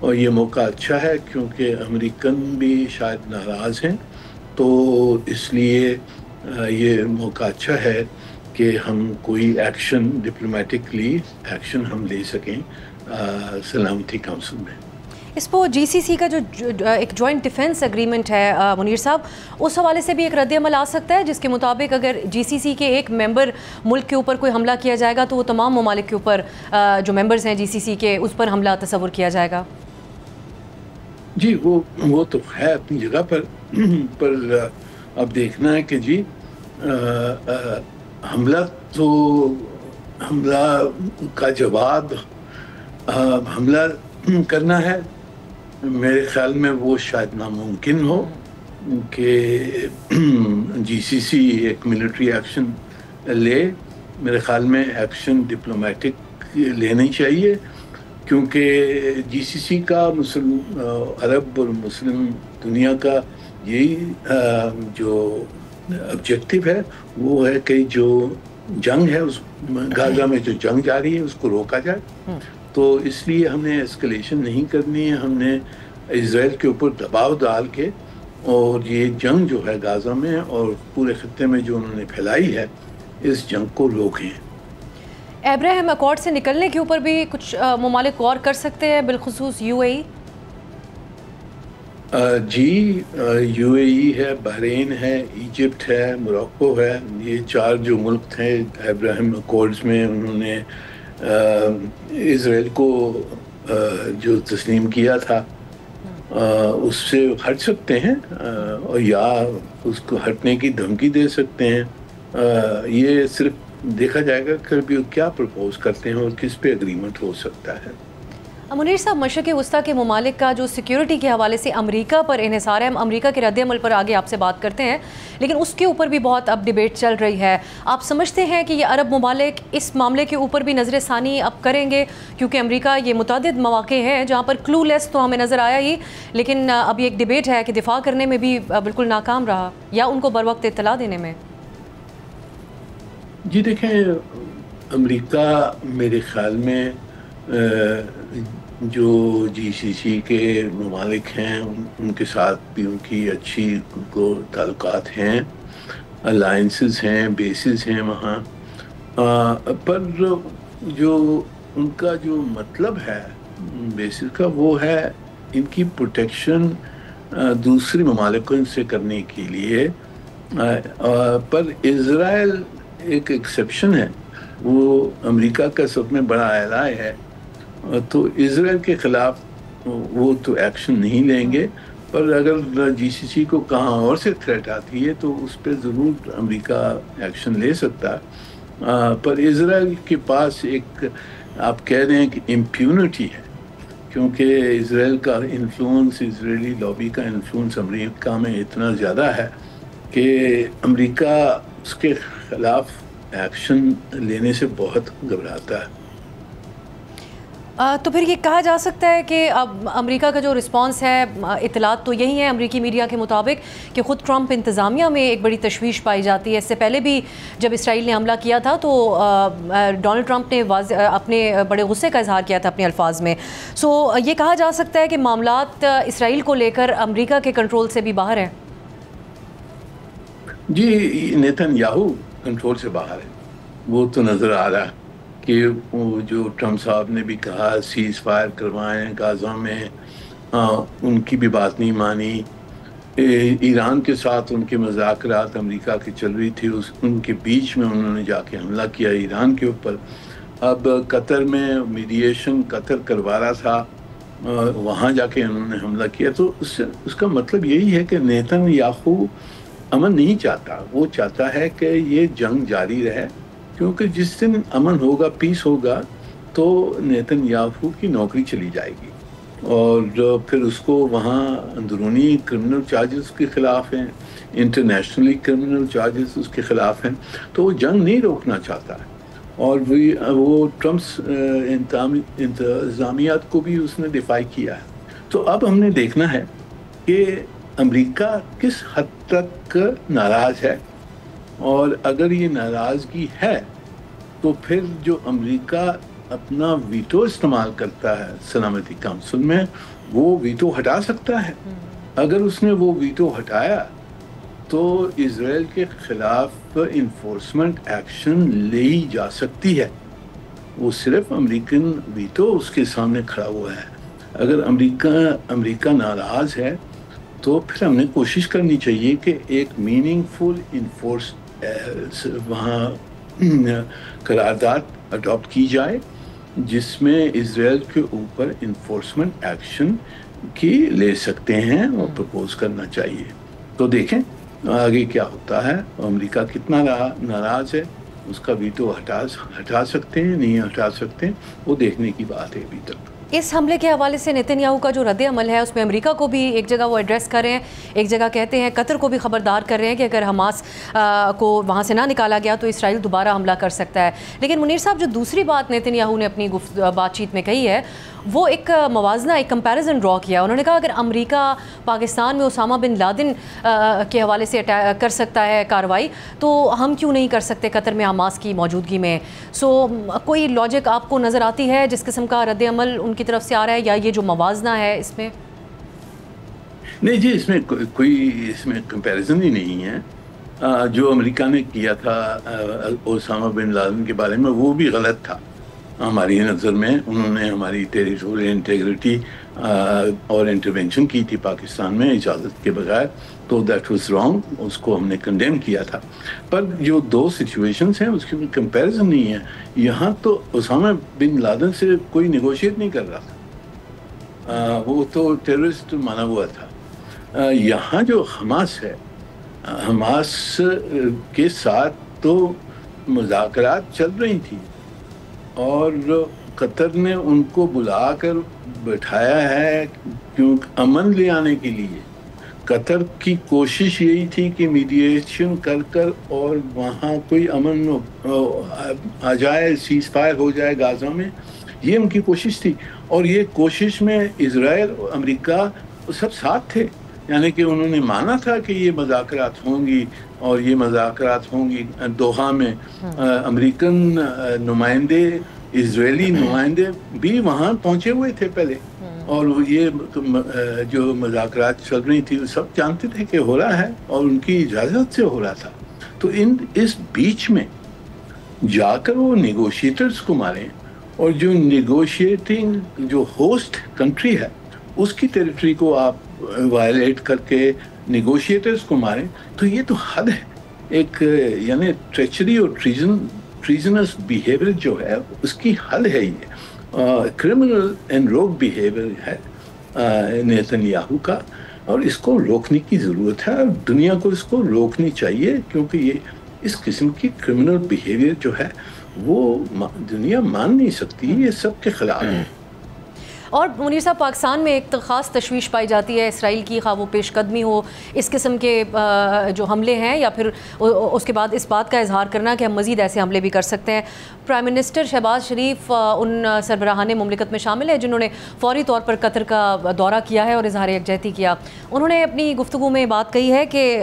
اور یہ موقع اچھا ہے کیونکہ امریکن بھی شاید ناراض ہیں، تو اس لیے یہ موقع اچھا ہے کہ ہم کوئی ایکشن، ڈپلومیٹکلی ایکشن ہم لے سکیں سلامتی کونسل میں۔ اس پہ جی سی سی کا جو ایک جوائنٹ ڈیفنس ایگریمنٹ ہے منیر صاحب، اس حوالے سے بھی ایک رد عمل آ سکتا ہے جس کے مطابق اگر جی سی سی کے ایک ممبر ملک کے اوپر کوئی حملہ کیا جائے گا تو وہ تمام ممالک کے اوپر جو ممبرز ہیں جی سی سی کے اس پر حملہ تصور کیا جائے گا؟ جی وہ تو ہے اپنی جگہ پر اب دیکھنا ہے کہ جی حملہ کا جواب حملہ کرنا ہے، میرے خیال میں وہ شاید ناممکن ہو کہ جی سی سی ایک ملٹری ایکشن لے۔ میرے خیال میں ایکشن ڈپلومیٹک لینی چاہیے، کیونکہ جی سی سی کا عرب اور مسلم دنیا کا یہی جو آبجیکٹیو ہے وہ ہے کہ جو جنگ ہے اس غزہ میں جو جنگ جاری ہے اس کو روکا جائے۔ تو اس لیے ہم نے اسکلیشن نہیں کرنی ہے، ہم نے اسرائیل کے اوپر دباؤ ڈال کے اور یہ جنگ جو ہے غزہ میں اور پورے خطے میں جو انہوں نے پھیلائی ہے اس جنگ کو روکیں۔ ابراہیم اکارڈ سے نکلنے کے اوپر بھی کچھ ممالک غور کر سکتے ہیں، بالخصوص you a E? G you اے ای ہے، بحرین ہے، ایجپٹ ہے، موراکو ہے، یہ 4 جو ملک تھے ابراہیم اکارڈز میں انہوں نے اسرائیل کو جو تسلیم کیا تھا اس سے ہٹ سکتے ہیں اور یا اس کو ہٹنے کی دھمکی دے سکتے ہیں۔ یہ صرف دیکھا جائے گا کہ کیا پرپوز کرتے ہیں اور کس پہ اگریمنٹ ہو سکتا ہے۔ منیر صاحب، مشرق وسطیٰ کے ممالک کا جو سیکیورٹی کے حوالے سے امریکہ پر انحصار ہے، ہم امریکہ کے رد عمل پر آگے آپ سے بات کرتے ہیں، لیکن اس کے اوپر بھی بہت اب ڈیبیٹ چل رہی ہے۔ آپ سمجھتے ہیں کہ یہ عرب ممالک اس معاملے کے اوپر بھی نظر ثانی اب کریں گے؟ کیونکہ امریکہ یہ متعدد مواقع ہیں جہاں پر کلو لیس تو ہمیں نظر آیا ہی، لیکن اب یہ ایک ڈیبیٹ ہے کہ دفاع کرنے میں بھی بالکل ناکام رہا یا ان کو بر وقت اطلاع دینے میں۔ جی دیکھیں، امریکہ میرے خیال میں جو جی سی سی کے ممالک ہیں ان کے ساتھ بھی ان کی اچھی تعلقات ہیں، الائنسز ہیں، بیسز ہیں وہاں، پر جو ان کا جو مطلب ہے بیسز کا وہ ہے ان کی پروٹیکشن دوسرے ممالکوں سے کرنے کے لیے، پر اسرائیل ایک ایکسیپشن ہے، وہ امریکہ کا سب میں بڑا ایلائی ہے، تو اسرائیل کے خلاف وہ تو ایکشن نہیں لیں گے، پر اگر جی سی سی کو کہاں اور سے تھریٹ آتی ہے تو اس پہ ضرور امریکہ ایکشن لے سکتا ہے، پر اسرائیل کے پاس ایک آپ کہہ رہے ہیں کہ امپیونٹی ہے، کیونکہ اسرائیل کا انفلوئنس، اسرائیلی لابی کا انفلوئنس امریکہ میں اتنا زیادہ ہے کہ امریکہ اس کے خلاف ایکشن لینے سے بہت گھبراتا ہے۔ تو پھر یہ کہا جا سکتا ہے کہ اب امریکہ کا جو رسپانس ہے، اطلاعات تو یہی ہیں امریکی میڈیا کے مطابق کہ خود ٹرمپ انتظامیہ میں ایک بڑی تشویش پائی جاتی ہے۔ اس سے پہلے بھی جب اسرائیل نے حملہ کیا تھا تو ڈونلڈ ٹرمپ نے اپنے بڑے غصے کا اظہار کیا تھا اپنے الفاظ میں۔ سو یہ کہا جا سکتا ہے کہ معاملات اسرائیل کو لے کر امریکہ کے کنٹرول سے بھی باہر ہیں۔ جی نیتن یاہو کنٹرول سے باہر ہے، وہ تو نظر آ رہا ہے کہ وہ جو ٹرمپ صاحب نے بھی کہا سیز فائر کروائیں غزہ میں، ان کی بھی بات نہیں مانی۔ ایران کے ساتھ ان کے مذاکرات امریکہ کی چل رہی تھی، ان کے بیچ میں انہوں نے جا کے حملہ کیا ایران کے اوپر۔ اب قطر میں میڈیشن قطر کروا رہا تھا، وہاں جا کے انہوں نے حملہ کیا، تو اس کا مطلب یہی ہے کہ نیتن یاہو امن نہیں چاہتا، وہ چاہتا ہے کہ یہ جنگ جاری رہے، کیونکہ جس دن امن ہوگا، پیس ہوگا، تو نیتن یاہو کی نوکری چلی جائے گی، اور پھر اس کو وہاں اندرونی کرمنل چارجز کے خلاف ہیں، انٹرنیشنلی کرمنل چارجز اس کے خلاف ہیں، تو وہ جنگ نہیں روکنا چاہتا ہے، اور وہ ٹرمپس انتظامیات کو بھی اس نے دفاع کیا ہے۔ تو اب ہم نے دیکھنا ہے کہ امریکہ کس حد تک ناراض ہے، اور اگر یہ ناراضگی ہے تو پھر جو امریکہ اپنا ویٹو استعمال کرتا ہے سلامتی کونسل میں، وہ ویٹو ہٹا سکتا ہے. اگر اس نے وہ ویٹو ہٹایا تو اسرائیل کے خلاف انفورسمنٹ ایکشن لی جا سکتی ہے. وہ صرف امریکن ویٹو اس کے سامنے کھڑا ہوا ہے. اگر امریکہ ناراض ہے تو پھر ہم نے کوشش کرنی چاہیے کہ ایک میننگ فل وہاں قرارداد اڈاپٹ کی جائے جس میں اسرائیل کے اوپر انفورسمنٹ ایکشن کی لے سکتے ہیں اور پرپوز کرنا چاہیے. تو دیکھیں آگے کیا ہوتا ہے. امریکہ کتنا ناراض ہے، اس کا ویٹو ہٹا سکتے ہیں نہیں ہٹا سکتے، وہ دیکھنے کی بات ہے ابھی تک. اس حملے کے حوالے سے نیتن یاہو کا جو رد عمل ہے اس میں امریکہ کو بھی ایک جگہ وہ ایڈریس کر رہے ہیں، ایک جگہ کہتے ہیں قطر کو بھی خبردار کر رہے ہیں کہ اگر حماس کو وہاں سے نہ نکالا گیا تو اسرائیل دوبارہ حملہ کر سکتا ہے. لیکن منیر صاحب، جو دوسری بات نیتن یاہو نے اپنی بات چیت میں کہی ہے وہ ایک موازنہ، ایک کمپیریزن ڈرا کیا. انہوں نے کہا اگر امریکہ پاکستان میں اسامہ بن لادن کے حوالے سے کر سکتا ہے کارروائی تو ہم کیوں نہیں کر سکتے قطر میں حماس کی موجودگی میں. کوئی لاجک آپ کو نظر آتی ہے جس قسم کا رد عمل ان کی طرف سے آ رہا ہے، یا یہ جو موازنہ ہے اس میں؟ نہیں جی، اس میں کوئی کمپیریزن ہی نہیں ہے. جو امریکہ نے کیا تھا اسامہ بن لادن کے بارے میں وہ بھی غلط تھا ہماری نظر میں. انہوں نے ہماری ٹیریٹوریل انٹیگریٹی اور انٹرونشن کی تھی پاکستان میں اجازت کے بغیر، تو دیٹ واز رانگ. اس کو ہم نے کنڈیم کیا تھا. پر جو دو سچویشنز ہیں اس کی کوئی کمپیریزن نہیں ہے. یہاں تو اسامہ بن لادن سے کوئی نیگوشیٹ نہیں کر رہا تھا، وہ تو ٹیررسٹ مانا ہوا تھا. یہاں جو حماس ہے، حماس کے ساتھ تو مذاکرات چل رہی تھی اور قطر نے ان کو بلا کر بٹھایا ہے کیونکہ امن لے آنے کے لیے. قطر کی کوشش یہی تھی کہ میڈییشن کر اور وہاں کوئی امن آ جائے، سیز فائر ہو جائے غزہ میں. یہ ان کی کوشش تھی اور یہ کوشش میں اسرائیل اور امریکہ سب ساتھ تھے. یعنی کہ انہوں نے مانا تھا کہ یہ مذاکرات ہوں گی اور یہ مذاکرات ہوں گی. دوحہ میں امریکن نمائندے، اسرائیلی نمائندے بھی وہاں پہنچے ہوئے تھے پہلے، اور یہ جو مذاکرات چل رہی تھی وہ سب جانتے تھے کہ ہو رہا ہے اور ان کی اجازت سے ہو رہا تھا. تو اس بیچ میں جا کر وہ نیگوشیٹرز کو ماریں اور جو نیگوشیٹنگ جو ہوسٹ کنٹری ہے اس کی ٹیریٹری کو آپ وائلیٹ کر کے نیگوشیٹرز کو ماریں، تو یہ تو حد ہے. ایک یعنی ٹریچری اور ٹریزنس بیہیویئر جو ہے اس کی حد ہے. یہ کرمنل اینڈ روگ بیہیویئر ہے نیتن یاہو کا، اور اس کو روکنے کی ضرورت ہے. اور دنیا کو اس کو روکنی چاہیے کیونکہ یہ اس قسم کی کرمنل بیہیویئر جو ہے وہ دنیا مان نہیں سکتی. یہ سب کے خلاف ہے. اور منیر صاحب، پاکستان میں ایک خاص تشویش پائی جاتی ہے اسرائیل کی، خواہ وہ پیش قدمی ہو اس قسم کے جو حملے ہیں یا پھر اس کے بعد اس بات کا اظہار کرنا کہ ہم مزید ایسے حملے بھی کر سکتے ہیں. پرائم منسٹر شہباز شریف ان سربراہان مملکت میں شامل ہے جنہوں نے فوری طور پر قطر کا دورہ کیا ہے اور اظہار یکجہتی کیا. انہوں نے اپنی گفتگو میں بات کہی ہے کہ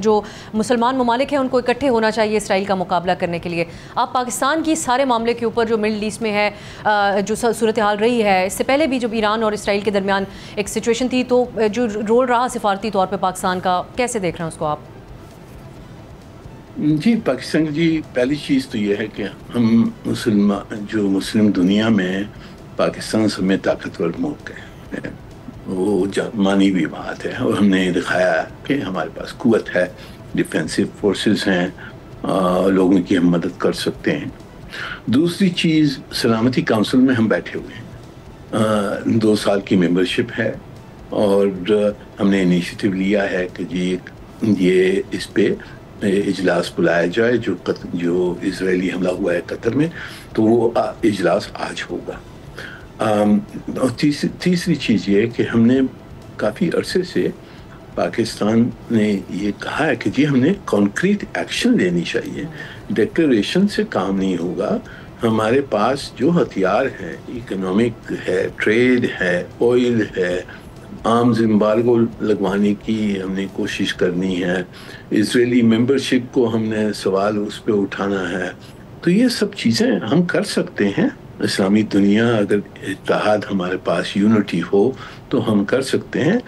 جو مسلمان ممالک ہیں ان کو اکٹھے ہونا چاہیے اسرائیل کا مقابلہ کرنے کے لیے. آپ پاکستان کی سارے معاملے کے اوپر جو مڈل ایسٹ میں ہے جو صورتحال رہی ہے، اس سے پہلے بھی جب ایران اور اسرائیل کے درمیان ایک سچویشن تھی تو جو رول رہا سفارتی طور پہ پاکستان کا، کیسے دیکھ رہے ہیں اس کو آپ؟ جی پاکستان جی، پہلی چیز تو یہ ہے کہ ہم مسلم دنیا میں پاکستان سب میں طاقتور ملک ہے، وہ مانی بھی بات ہے، اور ہم نے دکھایا کہ ہمارے پاس قوت ہے، ڈیفینسو فورسز ہیں، لوگوں کی ہم مدد کر سکتے ہیں. دوسری چیز، سلامتی کونسل میں ہم بیٹھے ہوئے ہیں، 2 سال کی ممبرشپ ہے، اور ہم نے انیشیٹو لیا ہے کہ جی یہ اس پہ اجلاس بلایا جائے. جو اسرائیلی حملہ ہوا ہے قطر میں تو وہ اجلاس آج ہوگا. اور تیسری چیز یہ کہ ہم نے کافی عرصے سے پاکستان نے یہ کہا ہے کہ جی ہم نے کانکریٹ ایکشن لینی چاہیے، ڈکلیریشن سے کام نہیں ہوگا. ہمارے پاس جو ہتھیار ہیں، اکنامک ہے، ٹریڈ ہے، آئل ہے، آرمز امبارگو لگوانے کی ہم نے کوشش کرنی ہے، اسرائیلی ممبرشپ کو ہم نے سوال اس پہ اٹھانا ہے. تو یہ سب چیزیں ہم کر سکتے ہیں اسلامی دنیا اگر اتحاد ہمارے پاس یونٹی ہو تو ہم کر سکتے ہیں،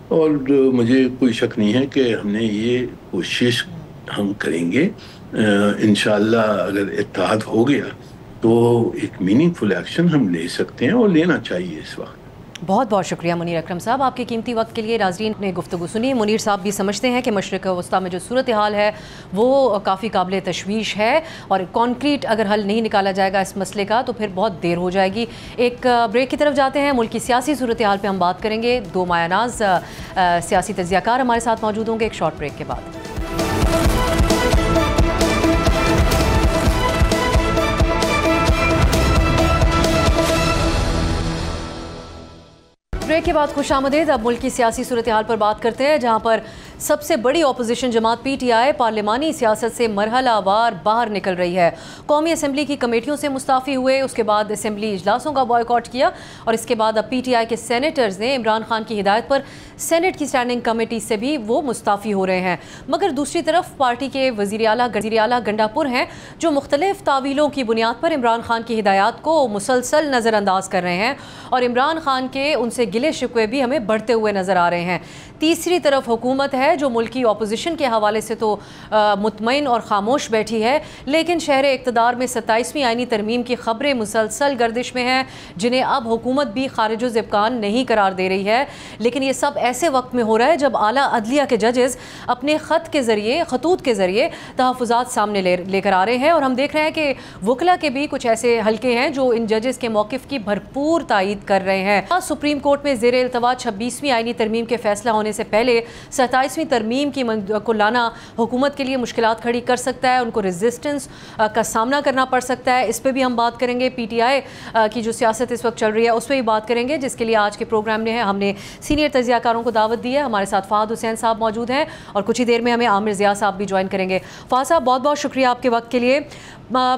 اور مجھے کوئی شک نہیں ہے کہ ہم نے یہ کوشش ہم کریں گے انشاءاللہ۔ اگر اتحاد ہو گیا تو ایک میننگ فل ایکشن ہم لے سکتے ہیں اور لینا چاہیے اس وقت۔ بہت بہت شکریہ منیر اکرم صاحب آپ کے قیمتی وقت کے لیے۔ ناظرین نے گفتگو سنی۔ منیر صاحب بھی سمجھتے ہیں کہ مشرق وسطیٰ میں جو صورتحال ہے وہ کافی قابل تشویش ہے، اور کانکریٹ اگر حل نہیں نکالا جائے گا اس مسئلے کا تو پھر بہت دیر ہو جائے گی۔ ایک بریک کی طرف جاتے ہیں، ملک کی سیاسی صورتحال پہ ہم بات کریں گے۔ دو مایہ ناز سیاسی تجزیہ کار ہمارے ساتھ موجود ہوں گے ایک شارٹ بریک کے بعد۔ بریک کے بعد خوش آمدید۔ اب ملک کی سیاسی صورتحال پر بات کرتے ہیں، جہاں پر سب سے بڑی اپوزیشن جماعت پی ٹی آئی پارلیمانی سیاست سے مرحلہ وار باہر نکل رہی ہے۔ قومی اسمبلی کی کمیٹیوں سے مستعفی ہوئے، اس کے بعد اسمبلی اجلاسوں کا بائیکاٹ کیا، اور اس کے بعد اب پی ٹی آئی کے سینیٹرز نے عمران خان کی ہدایت پر سینٹ کی اسٹینڈنگ کمیٹی سے بھی وہ مستعفی ہو رہے ہیں۔ مگر دوسری طرف پارٹی کے وزیر اعلیٰ گنڈا پور ہیں، جو مختلف تعویلوں کی بنیاد پر عمران خان کی ہدایات کو مسلسل نظر انداز کر رہے ہیں، اور عمران خان کے ان سے گلے شکوے بھی ہمیں بڑھتے ہوئے نظر آ رہے ہیں۔ تیسری طرف حکومت ہے جو ملکی اپوزیشن کے حوالے سے تو مطمئن اور خاموش بیٹھی ہے، لیکن شہر اقتدار میں 27ویں آئینی ترمیم کی خبریں مسلسل گردش میں ہیں، جنہیں اب حکومت بھی خارج الامکان نہیں قرار دے رہی ہے۔ لیکن یہ سب ایسے وقت میں ہو رہا ہے جب اعلیٰ عدلیہ کے ججز اپنے خطوط کے ذریعے تحفظات سامنے لے کر آ رہے ہیں، اور ہم دیکھ رہے ہیں کہ وکلا کے بھی کچھ ایسے حلقے ہیں جو ان ججز کے موقف کی بھرپور تائید کر رہے ہیں۔ سپریم کورٹ میں زیر التوا 26ویں آئینی ترمیم کے فیصلہ ہونے سے پہلے 27ویں ترمیم کو لانا حکومت کے لیے مشکلات کھڑی کر سکتا ہے، ان کو ریزسٹنس کا سامنا کرنا پڑ سکتا ہے۔ اس پہ بھی ہم بات کریں گے۔ پی ٹی آئی کی جو سیاست اس وقت چل رہی ہے اس پہ بھی بات کریں گے، جس کے لیے آج کے پروگرام میں ہم نے سینئر تجزیہ کاروں کو دعوت دی ہے۔ ہمارے ساتھ فہد حسین صاحب موجود ہیں، اور کچھ ہی دیر میں ہمیں عامر ضیاء صاحب بھی جوائن کریں گے۔ فہد صاحب بہت بہت شکریہ آپ کے وقت کے لیے۔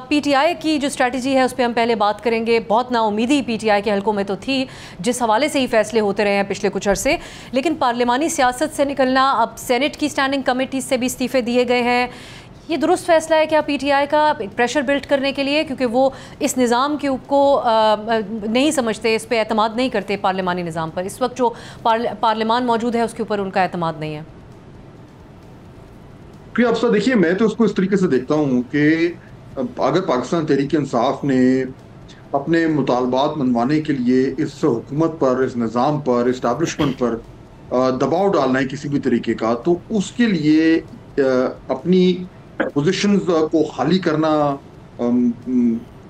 پی ٹی آئی کی جو اسٹریٹجی ہے اس پہ ہم پہلے بات کریں گے۔ بہت نا امیدی پی ٹی آئی کے حلقوں میں تو تھی، جس حوالے سے ہی فیصلے ہوتے رہے ہیں پچھلے کچھ عرصے، لیکن پارلیمانی سیاست سے نکلنا، اب سینٹ کی اسٹینڈنگ کمیٹی سے بھی استعفے دیے گئے ہیں، یہ درست فیصلہ ہے کیا پی ٹی آئی کا پریشر بلڈ کرنے کے لیے؟ کیونکہ وہ اس نظام کے کو نہیں سمجھتے، اس پہ اعتماد نہیں کرتے پارلیمانی نظام پر۔ اس وقت جو پارلیمان موجود ہے اس کے اوپر ان کا اعتماد نہیں ہے۔ افسر دیکھیے، میں تو اس کو اس طریقے سے دیکھتا ہوں کہ اگر پاکستان تحریک انصاف نے اپنے مطالبات منوانے کے لیے اس حکومت پر، اس نظام پر، اسٹیبلشمنٹ پر دباؤ ڈالنا ہے کسی بھی طریقے کا، تو اس کے لیے اپنی پوزیشنز کو خالی کرنا،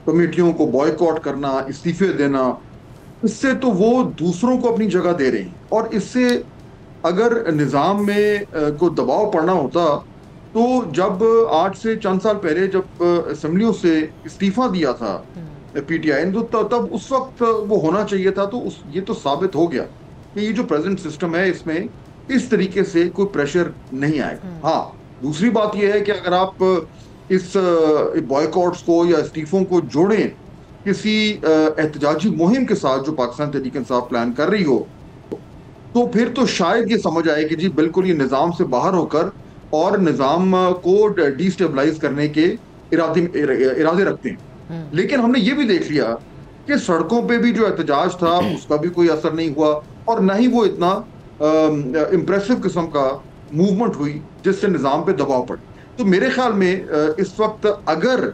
کمیٹیوں کو بائیکاٹ کرنا، استعفے دینا، اس سے تو وہ دوسروں کو اپنی جگہ دے رہے ہیں۔ اور اس سے اگر نظام میں کو دباؤ پڑنا ہوتا تو جب آج سے چند سال پہلے جب اسمبلیوں سے استعفیٰ دیا تھا پی ٹی آئی نے، تو تب اس وقت وہ ہونا چاہیے تھا۔ تو یہ تو ثابت ہو گیا کہ یہ جو پریزنٹ سسٹم ہے اس میں اس طریقے سے کوئی پریشر نہیں آئے گا۔ ہاں، دوسری بات یہ ہے کہ اگر آپ اس بائیکاٹس کو یا استعفوں کو جوڑیں کسی احتجاجی مہم کے ساتھ جو پاکستان تحریک انصاف پلان کر رہی ہو، تو پھر تو شاید یہ سمجھ آئے کہ جی بالکل یہ نظام سے باہر ہو کر اور نظام کو ڈی سٹیبلائز کرنے کے ارادے رکھتے ہیں۔ لیکن ہم نے یہ بھی دیکھ لیا کہ سڑکوں پہ بھی جو احتجاج تھا اس کا بھی کوئی اثر نہیں ہوا، اور نہ ہی وہ اتنا امپریسو قسم کا موومنٹ ہوئی جس سے نظام پہ دباؤ پڑ۔ تو میرے خیال میں اس وقت اگر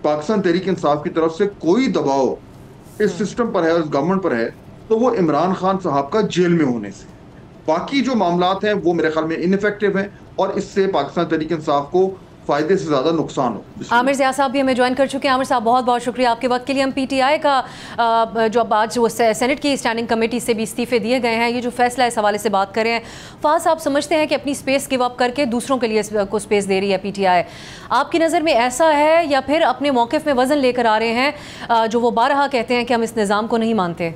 پاکستان تحریک انصاف کی طرف سے کوئی دباؤ اس سسٹم پر ہے، اس گورنمنٹ پر ہے، تو وہ عمران خان صاحب کا جیل میں ہونے سے۔ باقی جو معاملات ہیں وہ میرے خیال میں انفیکٹو ہیں، اور اس سے پاکستان تحریک انصاف کو فائدے سے زیادہ نقصان ہو۔ عامر ضیاء صاحب بھی ہمیں جوائن کر چکے ہیں۔ عامر صاحب بہت بہت شکریہ آپ کے وقت کے لیے۔ ہم پی ٹی آئی کا جو اب آج وہ سینٹ کی اسٹینڈنگ کمیٹی سے بھی استعفے دیے گئے ہیں، یہ جو فیصلہ اس حوالے سے بات کر رہے ہیں، فہد صاحب سمجھتے ہیں کہ اپنی اسپیس گیو اپ کر کے دوسروں کے لیے کو اسپیس دے رہی ہے پی ٹی آئی، آپ کی نظر میں ایسا ہے، یا پھر اپنے موقف میں وزن لے کر آ رہے ہیں جو وہ بارہا کہتے ہیں کہ ہم اس نظام کو نہیں مانتے؟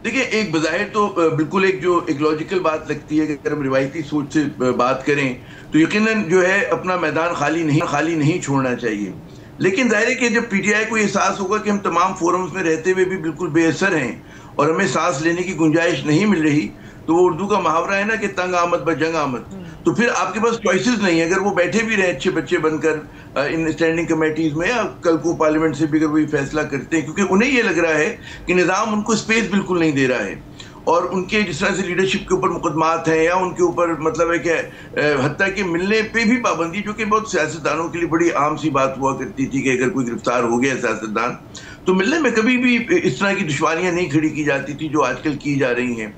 دیکھیں، ایک بظاہر تو بالکل ایک لاجیکل بات لگتی ہے کہ اگر ہم روایتی سوچ سے بات کریں تو یقیناً جو ہے اپنا میدان خالی نہیں چھوڑنا چاہیے، لیکن ظاہر ہے کہ جب پی ٹی آئی کو احساس ہوگا کہ ہم تمام فورمز میں رہتے ہوئے بھی بالکل بے اثر ہیں اور ہمیں سانس لینے کی گنجائش نہیں مل رہی، تو وہ اردو کا محاورہ ہے نا کہ تنگ آمد بجنگ آمد، تو پھر آپ کے پاس چوائسیز نہیں ہے. اگر وہ بیٹھے بھی رہے اچھے بچے بن کر ان اسٹینڈنگ کمیٹیز میں، یا کل کو پارلیمنٹ سے بھی اگر وہی فیصلہ کرتے ہیں، کیونکہ انہیں یہ لگ رہا ہے کہ نظام ان کو اسپیس بالکل نہیں دے رہا ہے، اور ان کے جس طرح سے لیڈرشپ کے اوپر مقدمات ہیں، یا ان کے اوپر مطلب ہے کہ حتیٰ کہ ملنے پہ بھی پابندی، جو کہ بہت سیاستدانوں کے لیے بڑی عام سی بات ہوا کرتی تھی کہ اگر کوئی گرفتار ہو گیا سیاستدان تو ملنے میں کبھی بھی اس طرح کی دشواریاں نہیں کھڑی کی جاتی تھی جو آج کل کی جا رہی ہیں.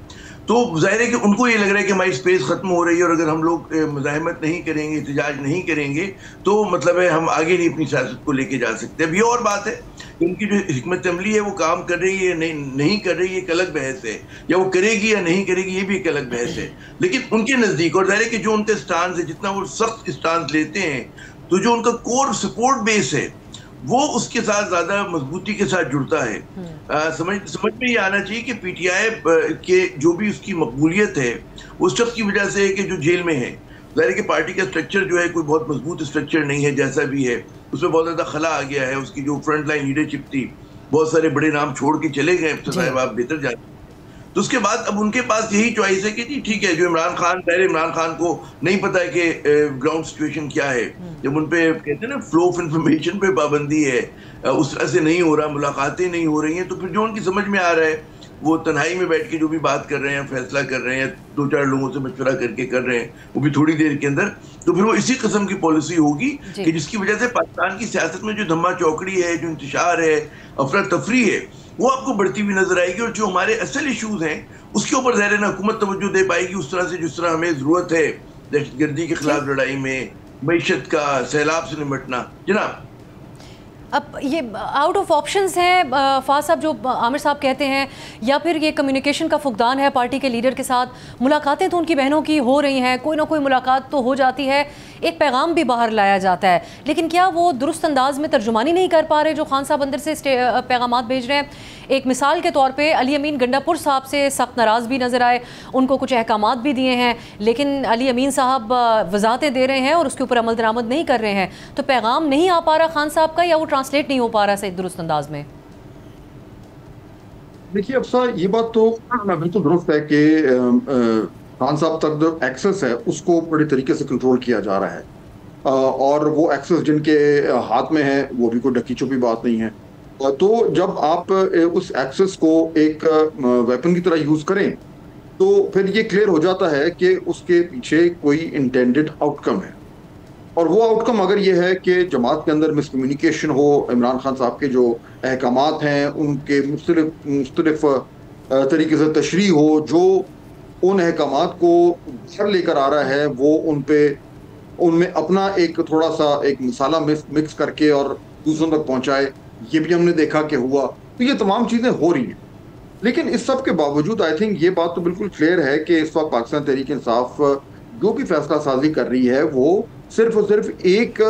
تو ظاہر ہے کہ ان کو یہ لگ رہا ہے کہ ہماری اسپیس ختم ہو رہی ہے، اور اگر ہم لوگ مزاحمت نہیں کریں گے، احتجاج نہیں کریں گے، تو مطلب ہے ہم آگے نہیں اپنی سیاست کو لے کے جا سکتے. اب یہ اور بات ہے کہ ان کی جو حکمت عملی ہے وہ کام کر رہی ہے نہیں کر رہی ہے، ایک الگ بحث ہے، یا وہ کرے گی یا نہیں کرے گی یہ بھی ایک الگ بحث ہے. لیکن ان کے نزدیک، اور ظاہر ہے کہ جو ان کے سٹانس ہے، جتنا وہ سخت سٹانس لیتے ہیں، تو جو ان کا کور سپورٹ بیس ہے وہ اس کے ساتھ زیادہ مضبوطی کے ساتھ جڑتا ہے. سمجھ میں یہ آنا چاہیے کہ پی ٹی آئی کے جو بھی اس کی مقبولیت ہے اس شخص کی وجہ سے ہے کہ جو جیل میں ہے. ظاہر ہے کہ پارٹی کا اسٹرکچر جو ہے کوئی بہت مضبوط اسٹرکچر نہیں ہے، جیسا بھی ہے اس میں بہت زیادہ خلا آ گیا ہے. اس کی جو فرنٹ لائن لیڈرشپ تھی، بہت سارے بڑے نام چھوڑ کے چلے گئے، صاحب آپ بہتر جانتے ہیں. تو اس کے بعد اب ان کے پاس یہی چوائس ہے کہ جی ٹھیک ہے، جو عمران خان، ظاہر عمران خان کو نہیں پتا ہے کہ گراؤنڈ سچویشن کیا ہے. جب ان پہ کہتے ہیں نا فلو آف انفارمیشن پہ پابندی ہے، اس طرح سے نہیں ہو رہا، ملاقاتیں نہیں ہو رہی ہیں، تو پھر جو ان کی سمجھ میں آ رہا ہے وہ تنہائی میں بیٹھ کے جو بھی بات کر رہے ہیں، فیصلہ کر رہے ہیں، 2-4 لوگوں سے مشورہ کر کے کر رہے ہیں، وہ بھی تھوڑی دیر کے اندر، تو پھر وہ اسی قسم کی پالیسی ہوگی کہ جس کی وجہ سے پاکستان کی سیاست میں جو دھما چوکڑی ہے، جو انتشار ہے، افراتفری ہے، وہ آپ کو بڑھتی ہوئی نظر آئے گی. اور جو ہمارے اصل ایشوز ہیں اس کے اوپر ظاہر ہے حکومت توجہ دے پائے گی اس طرح سے جس طرح ہمیں ضرورت ہے دہشت گردی کے خلاف لڑائی میں، معیشت کا، سیلاب سے نمٹنا. جناب اب یہ آؤٹ آف آپشنز ہیں فاض صاحب جو عامر صاحب کہتے ہیں، یا پھر یہ کمیونیکیشن کا فقدان ہے پارٹی کے لیڈر کے ساتھ؟ ملاقاتیں تو ان کی بہنوں کی ہو رہی ہیں، کوئی نہ کوئی ملاقات تو ہو جاتی ہے، ایک پیغام بھی باہر لایا جاتا ہے، لیکن کیا وہ درست انداز میں ترجمانی نہیں کر پا رہے جو خان صاحب اندر سے پیغامات بھیج رہے ہیں؟ ایک مثال کے طور پہ علی امین گنڈا پور صاحب سے سخت ناراض بھی نظر آئے، ان کو کچھ احکامات بھی دیے ہیں، لیکن علی امین صاحب وضاحتیں دے رہے ہیں اور اس کے اوپر عمل درآمد نہیں کر رہے ہیں. تو پیغام نہیں آ پا رہا خان صاحب کا، یا وہ ٹرانسلیٹ نہیں ہو پا رہا صحیح درست انداز میں؟ دیکھیے افسا، یہ بات تو بالکل درست ہے کہ خان صاحب تک جو ایکسس ہے اس کو بڑے طریقے سے کنٹرول کیا جا رہا ہے، اور وہ ایکسس جن کے ہاتھ میں ہے وہ بھی کوئی ڈکی چھپی بات نہیں ہے. تو جب آپ اس ایکسس کو ایک ویپن کی طرح یوز کریں تو پھر یہ کلیئر ہو جاتا ہے کہ اس کے پیچھے کوئی انٹینڈڈ آؤٹ کم ہے. اور وہ آؤٹ کم اگر یہ ہے کہ جماعت کے اندر مس کمیونیکیشن ہو، عمران خان صاحب کے جو احکامات ہیں ان کے مختلف طریقے سے تشریح ہو، جو ان احکامات کو باہر لے کر آ رہا ہے وہ ان میں اپنا ایک تھوڑا سا ایک مسالہ مکس کر کے اور دوسروں تک پہنچائے، یہ بھی ہم نے دیکھا کہ ہوا. تو یہ تمام چیزیں ہو رہی ہیں، لیکن اس سب کے باوجود آئی تھنک یہ بات تو بالکل کلیئر ہے کہ اس وقت پاکستان تحریک انصاف جو بھی فیصلہ سازی کر رہی ہے وہ صرف اور صرف ایک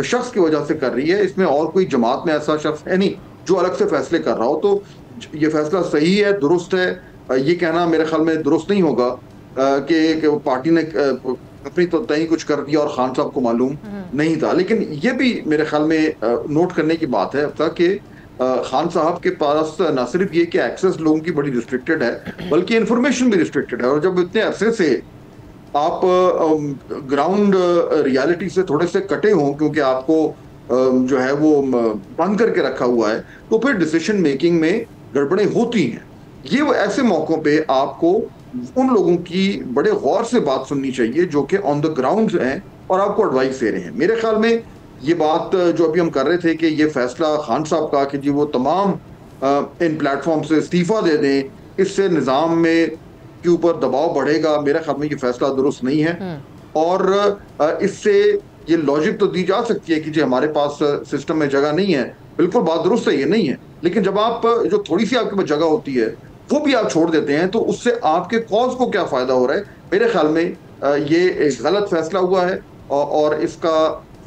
شخص کی وجہ سے کر رہی ہے. اس میں اور کوئی جماعت میں ایسا شخص ہے نہیں جو الگ سے فیصلے کر رہا ہو. تو یہ فیصلہ صحیح ہے، درست ہے. یہ کہنا میرے خیال میں درست نہیں ہوگا کہ پارٹی نے اپنی تو تئیں کچھ کر دیا اور خان صاحب کو معلوم نہیں تھا. لیکن یہ بھی میرے خیال میں نوٹ کرنے کی بات ہے کہ خان صاحب کے پاس نہ صرف یہ کہ ایکسس لوگوں کی بڑی ریسٹرکٹڈ ہے بلکہ انفارمیشن بھی ریسٹرکٹڈ ہے. اور جب اتنے عرصے سے آپ گراؤنڈ ریالٹی سے تھوڑے سے کٹے ہوں کیونکہ آپ کو جو ہے وہ بند کر کے رکھا ہوا ہے، تو پھر ڈیسیشن میکنگ میں گڑبڑیں ہوتی ہیں. یہ ایسے موقعوں پہ آپ کو ان لوگوں کی بڑے غور سے بات سننی چاہیے جو کہ آن دا گراؤنڈ ہیں اور آپ کو ایڈوائس دے رہے ہیں. میرے خیال میں یہ بات جو ابھی ہم کر رہے تھے کہ یہ فیصلہ خان صاحب کا کہ جی وہ تمام ان پلیٹ فارم سے استعفیٰ دے دیں، اس سے نظام میں کے اوپر دباؤ بڑھے گا، میرے خیال میں یہ فیصلہ درست نہیں ہے. اور اس سے یہ لاجک تو دی جا سکتی ہے کہ جی ہمارے پاس سسٹم میں جگہ نہیں ہے، بالکل بات درست ہے، یہ نہیں ہے. لیکن جب آپ جو تھوڑی سی آپ کے پاس جگہ ہوتی ہے وہ بھی آپ چھوڑ دیتے ہیں تو اس سے آپ کے کاز کو کیا فائدہ ہو رہا ہے؟ میرے خیال میں یہ ایک غلط فیصلہ ہوا ہے اور اس کا